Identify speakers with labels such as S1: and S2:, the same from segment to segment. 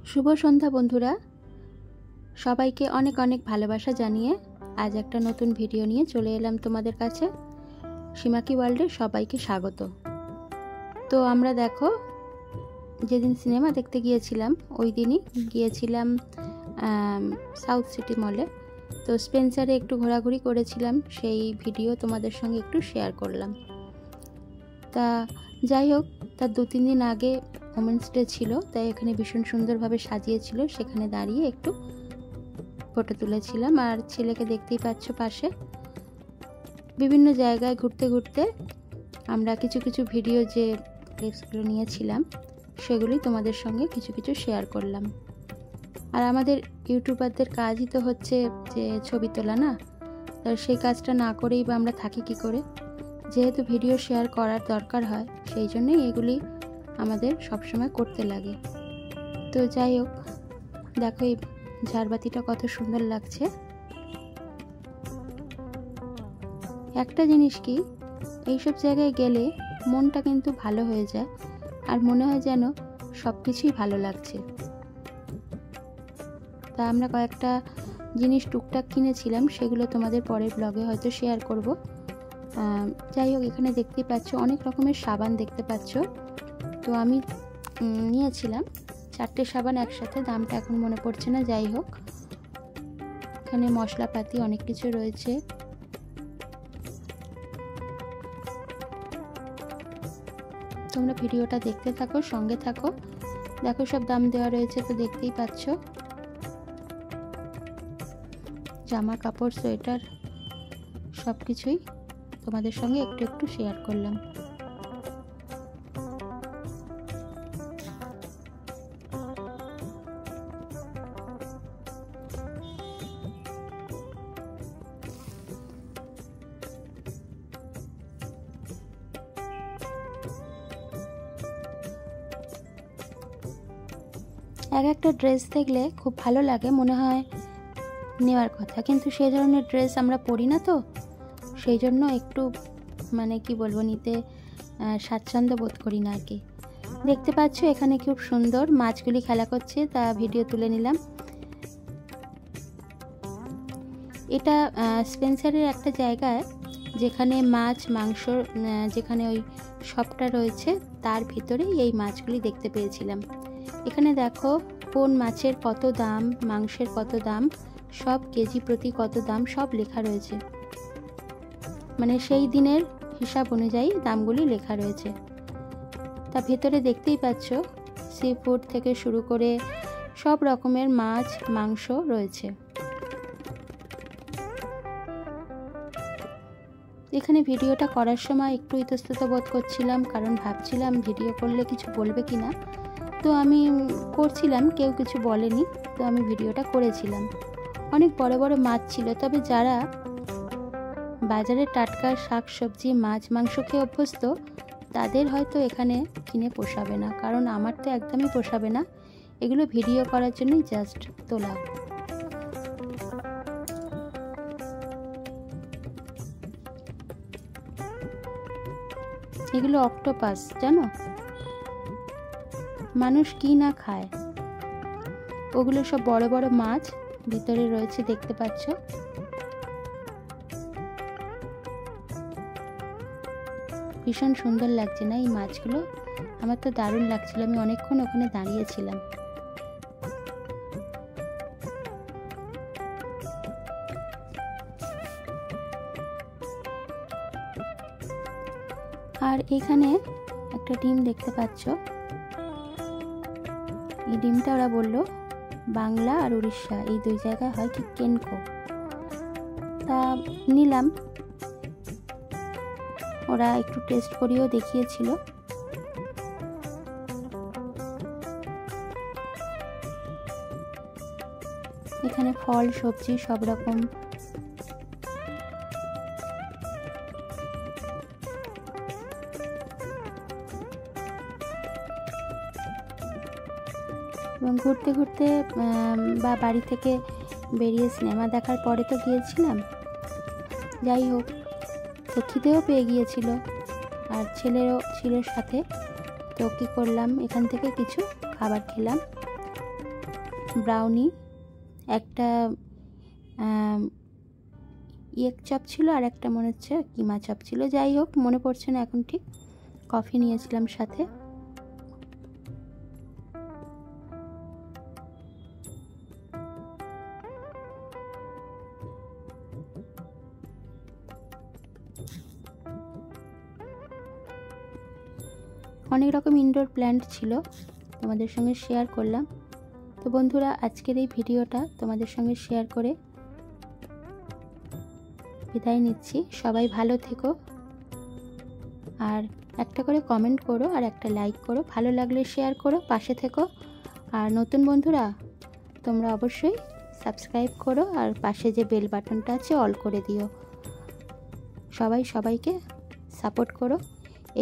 S1: শুভ সন্ধ্যা বন্ধুরা, সবাইকে অনেক অনেক ভালোবাসা জানিয়ে আজ একটা নতুন ভিডিও নিয়ে চলে এলাম তোমাদের কাছে। সীমাকি ওয়ার্ল্ডে সবাইকে স্বাগত। তো আমরা দেখো, যেদিন সিনেমা দেখতে গিয়েছিলাম ওই দিনই গিয়েছিলাম সাউথ সিটি মলে। তো স্পেন্সারে একটু ঘোরাঘুরি করেছিলাম, সেই ভিডিও তোমাদের সঙ্গে একটু শেয়ার করলাম। তা যাই হোক, তার 2-3 দিন আগে ওমেন্স ডে ছিল, তাই এখানে ভীষণ সুন্দরভাবে সাজিয়েছিল, সেখানে দাঁড়িয়ে একটু ফটো তুলেছিলাম। আর ছেলেকে দেখতেই পাচ্ছ পাশে। বিভিন্ন জায়গায় ঘুরতে ঘুরতে আমরা কিছু কিছু ভিডিও যে ক্লিপসগুলো নিয়েছিলাম সেগুলি তোমাদের সঙ্গে কিছু কিছু শেয়ার করলাম। আর আমাদের ইউটিউবারদের কাজই তো হচ্ছে যে ছবি তোলা, না? তার সেই কাজটা না করেই বা আমরা থাকি কি করে? যেহেতু ভিডিও শেয়ার করার দরকার হয়, সেই জন্যই এগুলি আমাদের সবসময় করতে লাগে। তো যাই হোক, দেখো এই ঝাড়বাতিটা কত সুন্দর লাগছে। একটা জিনিস কি, এইসব জায়গায় গেলে মনটা কিন্তু ভালো হয়ে যায়, আর মনে হয় যেন সব কিছুই ভালো লাগছে। তা আমরা কয়েকটা জিনিস টুকটাক কিনেছিলাম, সেগুলো তোমাদের পরের ব্লগে হয়তো শেয়ার করব। যাই হোক, এখানে দেখতেই পাচ্ছ অনেক রকমের সাবান দেখতে পাচ্ছ। তো আমি নিয়েছিলাম 4টে সাবান একসাথে, দামটা এখন মনে পড়ছে না। যাই হোক, এখানে মশলাপাতি অনেক কিছু রয়েছে। তোমরা ভিডিওটা দেখতে থাকো, সঙ্গে থাকো। দেখো সব দাম দেওয়া রয়েছে, তো দেখতেই পাচ্ছ। জামা কাপড়, সোয়েটার সব কিছুই তোমাদের সঙ্গে একটু একটু শেয়ার করলাম। এক একটা ড্রেস দেখলে খুব ভালো লাগে, মনে হয় নেওয়ার কথা, কিন্তু সেই ধরনের ড্রেস আমরা পরি না, তো সেই জন্য একটু মানে কি বলবো, নিতে স্বাচ্ছন্দ্য বোধ করি না আর কি। দেখতে পাচ্ছ এখানে খুব সুন্দর মাছগুলি খেলা করছে, তা ভিডিও তুলে নিলাম। এটা স্পেন্সারের একটা জায়গায়, যেখানে মাছ মাংস যেখানে ওই শপটা রয়েছে তার ভিতরেই এই মাছগুলি দেখতে পেয়েছিলাম। এখানে দেখো কোন মাছের কত দাম, মাংসের কত দাম, সব কেজি প্রতি কত দাম সব লেখা রয়েছে। মানে সেই দিনের হিসাব অনুযায়ী দামগুলি লেখা রয়েছে। তা ভেতরে দেখতেই পাচ্ছ সি ফুড থেকে শুরু করে সব রকমের মাছ মাংস রয়েছে। এখানে ভিডিওটা করার সময় একটু ইতস্তত বোধ করছিলাম, কারণ ভাবছিলাম ভিডিও করলে কিছু বলবে কিনা। তো আমি করছিলাম, কেউ কিছু বলেনি, তো আমি ভিডিওটা করেছিলাম। অনেক বড় বড় মাছ ছিল, তবে যারা বাজারে টাটকা শাক সবজি মাছ মাংস খেয়ে অভ্যস্ত তাদের হয়তো এখানে কিনে পোষাবে না, কারণ আমার তো একদমই পোষাবে না। এগুলো ভিডিও করার জন্যই জাস্ট তোলা। এগুলো অক্টোপাস, জানো? মানুষ কি না খায়। ওগুলো সব বড় বড় মাছ ভিতরে রয়েছে, দেখতে পাচ্ছ। ভীষণ সুন্দর লাগছে না এই মাছগুলো? আমার তো দারুণ লাগছিল, আমি অনেকক্ষণ ওখানে দাঁড়িয়েছিলাম। আর এখানে একটা ডিম দেখতে পাচ্ছ। এই ডিমটা ওরা বলল বাংলা আর উড়িষ্যা এই 2 জায়গায় হয় কি কেনকো। তা নিলাম, ওরা একটু টেস্ট করিয়েও দেখিয়েছিল। এখানে ফল সবজি সব রকম। এবং ঘুরতে ঘুরতে বা বাড়ি থেকে বেরিয়ে সিনেমা দেখার পরে তো গিয়েছিলাম। যাই হোক, তো খিদেও পেয়ে গিয়েছিল, আর ছেলেরও ছিল সাথে। তো কী করলাম, এখান থেকে কিছু খাবার খেলাম। ব্রাউনি, একটা এগ চপ ছিল, আর একটা মনে হচ্ছে কিমা চপ ছিল, যাই হোক মনে পড়ছে না এখন ঠিক। কফি নিয়েছিলাম সাথে। অনেক রকম ইনডোর প্ল্যান্ট ছিল, তোমাদের সঙ্গে শেয়ার করলাম। তো বন্ধুরা, আজকের এই ভিডিওটা তোমাদের সঙ্গে শেয়ার করে বিদায় নিচ্ছি। সবাই ভালো থেকো, আর একটা করে কমেন্ট করো আর একটা লাইক করো, ভালো লাগলে শেয়ার করো, পাশে থেকো। আর নতুন বন্ধুরা তোমরা অবশ্যই সাবস্ক্রাইব করো, আর পাশে যে বেল বাটনটা আছে অল করে দিও। সবাই সবাইকে সাপোর্ট করো,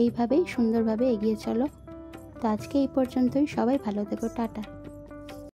S1: এইভাবেই সুন্দরভাবে এগিয়ে চলো। তো আজকে এই পর্যন্তই, সবাই ভালো থেকো, টাটা।